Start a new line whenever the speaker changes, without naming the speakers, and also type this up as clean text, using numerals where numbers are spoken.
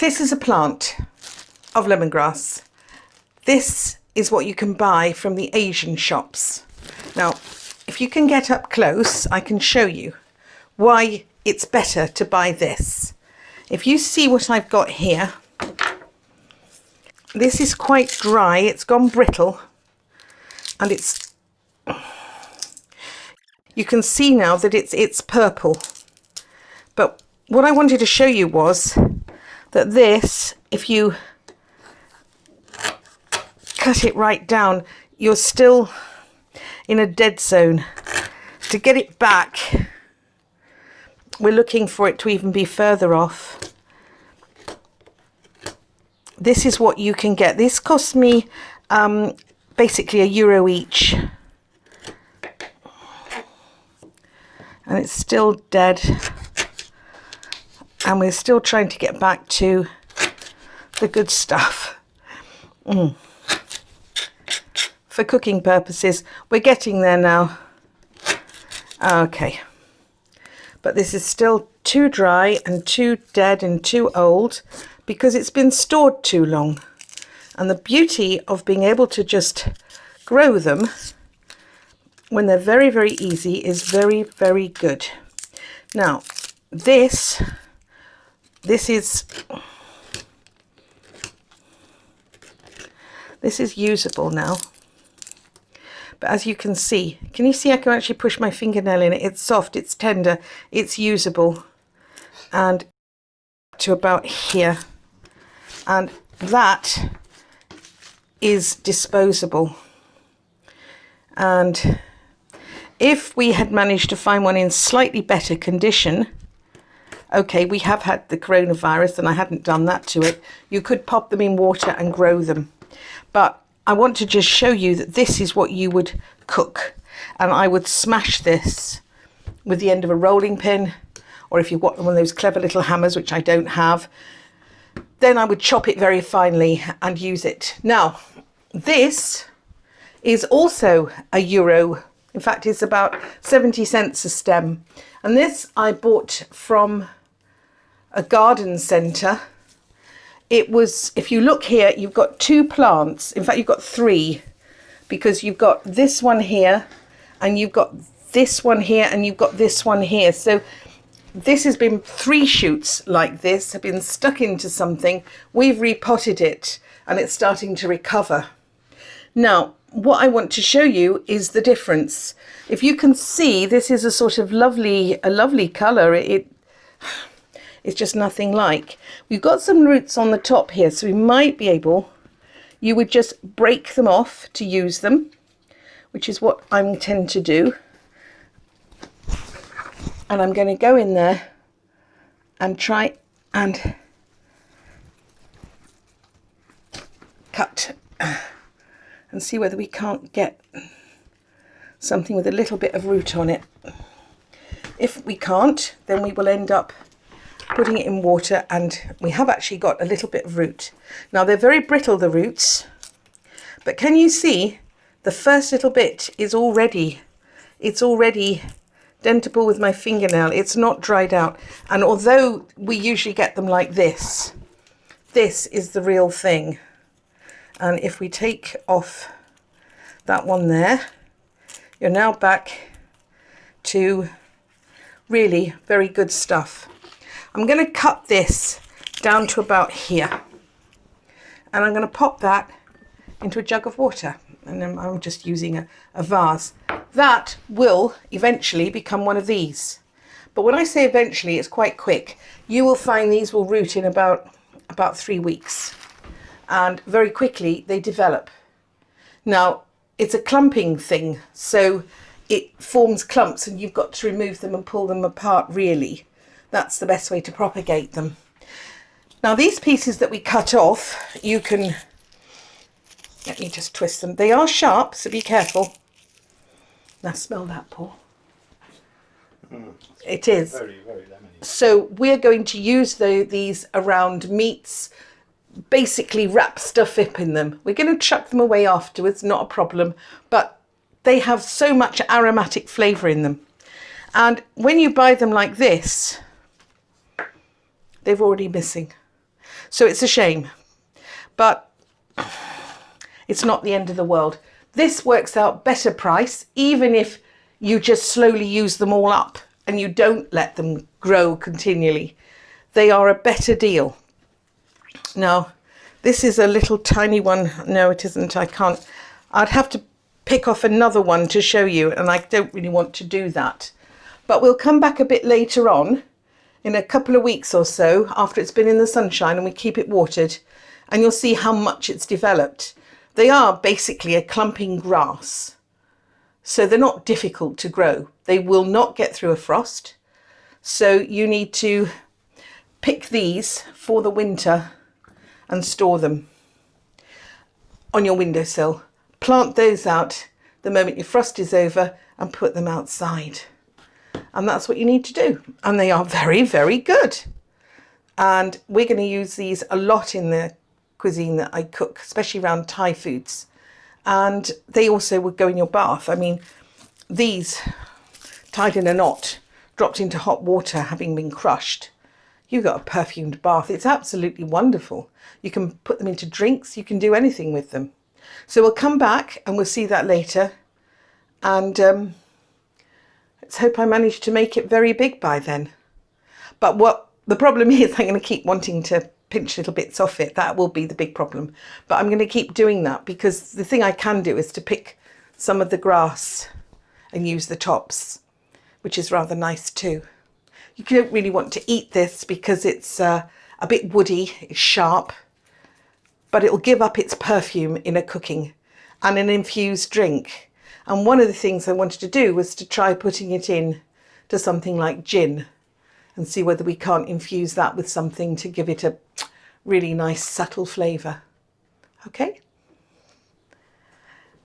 This is a plant of lemongrass. This is what you can buy from the Asian shops. Now, if you can get up close, I can show you why it's better to buy this. If you see what I've got here, this is quite dry, it's gone brittle, and you can see now that it's purple. But what I wanted to show you was that this, if you cut it right down, you're still in a dead zone. To get it back, we're looking for it to even be further off. This is what you can get. This cost me basically €1 each. And it's still dead. And we're still trying to get back to the good stuff. For cooking purposes, we're getting there now. Okay. But this is still too dry and too dead and too old because it's been stored too long. And the beauty of being able to just grow them when they're very, very easy is very, very good. Now, this is usable now. But as you can see I can actually push my fingernail in it. It's soft, it's tender, it's usable. And to about here. And that is disposable. And if we had managed to find one in slightly better condition, okay, we have had the coronavirus and I hadn't done that to it, you could pop them in water and grow them. But I want to just show you that this is what you would cook. And I would smash this with the end of a rolling pin, or if you've got one of those clever little hammers, which I don't have, then I would chop it very finely and use it. Now, this is also €1. In fact, it's about 70 cents a stem. And this I bought from a garden centre. It was, if you look here, you've got 2 plants. In fact, you've got 3, because you've got this one here, and you've got this one here, and you've got this one here. So this has been 3 shoots like this, have been stuck into something. We've repotted it, and it's starting to recover. Now, what I want to show you is the difference. If you can see, this is a sort of lovely colour. It's just nothing like. We've got some roots on the top here, so we might be able, you would just break them off to use them, which is what I intend to do. And I'm going to go in there and try and cut and see whether we can't get something with a little bit of root on it. If we can't, then we will end up putting it in water, and we have actually got a little bit of root. Now, they're very brittle, the roots, but can you see the first little bit is already dentable with my fingernail. It's not dried out, and although we usually get them like this, this is the real thing. And if we take off that one there, you're now back to really very good stuff. I'm going to cut this down to about here, and I'm going to pop that into a jug of water, and then I'm just using a vase. That will eventually become one of these, but when I say eventually, it's quite quick. You will find these will root in about 3 weeks, and very quickly they develop. Now, it's a clumping thing, so it forms clumps and you've got to remove them and pull them apart really. That's the best way to propagate them. Now, these pieces that we cut off, you can, let me just twist them. They are sharp, so be careful. Now smell that, Paul. It is.
Very, very lemony.
So we're going to use these around meats, basically wrap stuff up in them. We're going to chuck them away afterwards, not a problem, but they have so much aromatic flavour in them. And when you buy them like this, they're already missing. So it's a shame, but it's not the end of the world. This works out better price, even if you just slowly use them all up and you don't let them grow continually. They are a better deal. Now, this is a little tiny one. No, it isn't. I can't. I'd have to pick off another one to show you, and I don't really want to do that. But we'll come back a bit later on, in a couple of weeks or so, after it's been in the sunshine and we keep it watered, and you'll see how much it's developed. They are basically a clumping grass, so they're not difficult to grow. They will not get through a frost, so you need to pick these for the winter and store them on your windowsill. Plant those out the moment your frost is over and put them outside. And that's what you need to do. And they are very, very good. And we're going to use these a lot in the cuisine that I cook, especially around Thai foods. And they also would go in your bath. I mean, these tied in a knot, dropped into hot water, having been crushed, you've got a perfumed bath. It's absolutely wonderful. You can put them into drinks. You can do anything with them. So we'll come back and we'll see that later. And let's hope I manage to make it very big by then. But what the problem is, I'm going to keep wanting to pinch little bits off it. That will be the big problem. But I'm going to keep doing that, because the thing I can do is to pick some of the grass and use the tops, which is rather nice too. You don't really want to eat this because it's a bit woody, it's sharp, but it'll give up its perfume in a cooking and an infused drink. And one of the things I wanted to do was to try putting it in to something like gin and see whether we can't infuse that with something to give it a really nice subtle flavour. Okay?